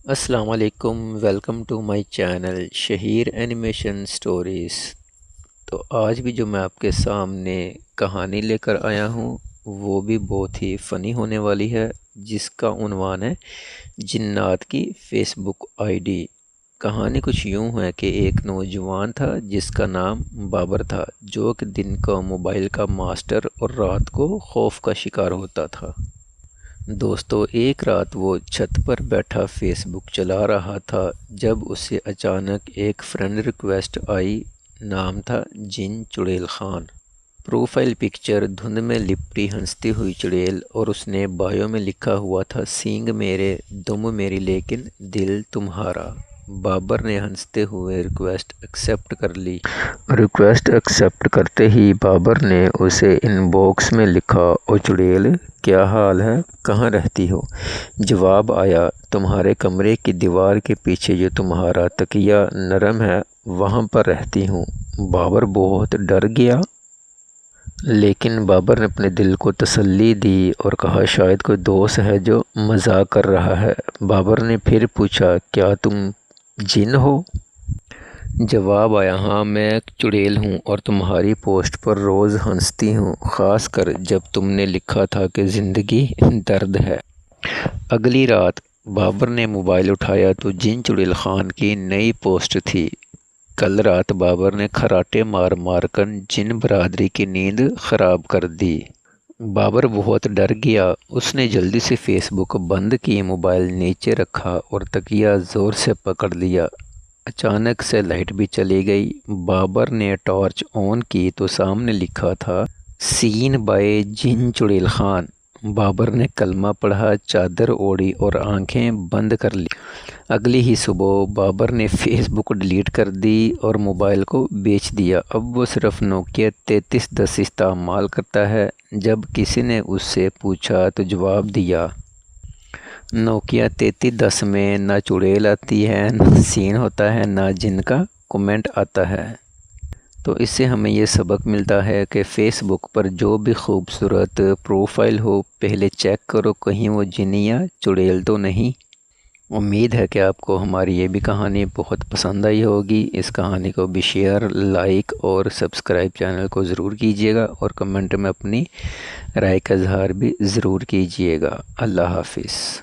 السلام علیکم، welcome to my channel Shaheer animation stories. تو آج بھی جو میں آپ کے سامنے کہانی لے کر آیا ہوں وہ بھی بہت ہی فنی ہونے والی ہے، جس کا عنوان ہے جنات کی فیس بک آئی ڈی۔ کہانی کچھ یوں ہے کہ ایک نوجوان تھا جس کا نام بابر تھا، جو کہ دن کا موبائل کا ماسٹر اور رات کو خوف کا شکار ہوتا تھا۔ دوستو، ایک رات وہ چھت پر بیٹھا فیس بک چلا رہا تھا جب اسے اچانک ایک فرینڈ ریکویسٹ آئی۔ نام تھا جن چڑیل خان۔ پروفائل پکچر دھند میں لپٹی ہنستی ہوئی چڑیل، اور اس نے بایو میں لکھا ہوا تھا سینگ میرے دم میری لیکن دل تمہارا۔ بابر نے ہنستے ہوئے ریکویسٹ ایکسیپٹ کر لی۔ ریکویسٹ ایکسیپٹ کرتے ہی بابر نے اسے ان باکس میں لکھا، او چڑیل، کیا حال ہے، کہاں رہتی ہو؟ جواب آیا، تمہارے کمرے کی دیوار کے پیچھے جو تمہارا تکیہ نرم ہے وہاں پر رہتی ہوں۔ بابر بہت ڈر گیا، لیکن بابر نے اپنے دل کو تسلی دی اور کہا شاید کوئی دوست ہے جو مزاق کر رہا ہے۔ بابر نے پھر پوچھا، کیا تم جن ہو؟ جواب آیا، ہاں میں ایک چڑیل ہوں اور تمہاری پوسٹ پر روز ہنستی ہوں، خاص کر جب تم نے لکھا تھا کہ زندگی درد ہے۔ اگلی رات بابر نے موبائل اٹھایا تو جن چڑیل خان کی نئی پوسٹ تھی، کل رات بابر نے خراٹے مار مار کر جن برادری کی نیند خراب کر دی۔ بابر بہت ڈر گیا، اس نے جلدی سے فیس بک بند کی، موبائل نیچے رکھا اور تکیہ زور سے پکڑ لیا۔ اچانک سے لائٹ بھی چلی گئی۔ بابر نے ٹارچ آن کی تو سامنے لکھا تھا، سین بائے جن چڑیل خان۔ بابر نے کلمہ پڑھا، چادر اوڑھی اور آنکھیں بند کر لی۔ اگلی ہی صبح بابر نے فیس بک ڈیلیٹ کر دی اور موبائل کو بیچ دیا۔ اب وہ صرف نوکیا 3310 استعمال کرتا ہے۔ جب کسی نے اس سے پوچھا تو جواب دیا، نوکیا 3310 میں نہ چڑیل آتی ہے، نہ سین ہوتا ہے، نہ جن کا کومنٹ آتا ہے۔ تو اس سے ہمیں یہ سبق ملتا ہے کہ فیس بک پر جو بھی خوبصورت پروفائل ہو پہلے چیک کرو کہیں وہ جن یا چڑیل تو نہیں۔ امید ہے کہ آپ کو ہماری یہ بھی کہانی بہت پسند آئی ہوگی۔ اس کہانی کو بھی شیئر، لائک اور سبسکرائب چینل کو ضرور کیجیے گا، اور کمنٹ میں اپنی رائے کا اظہار بھی ضرور کیجیے گا۔ اللہ حافظ۔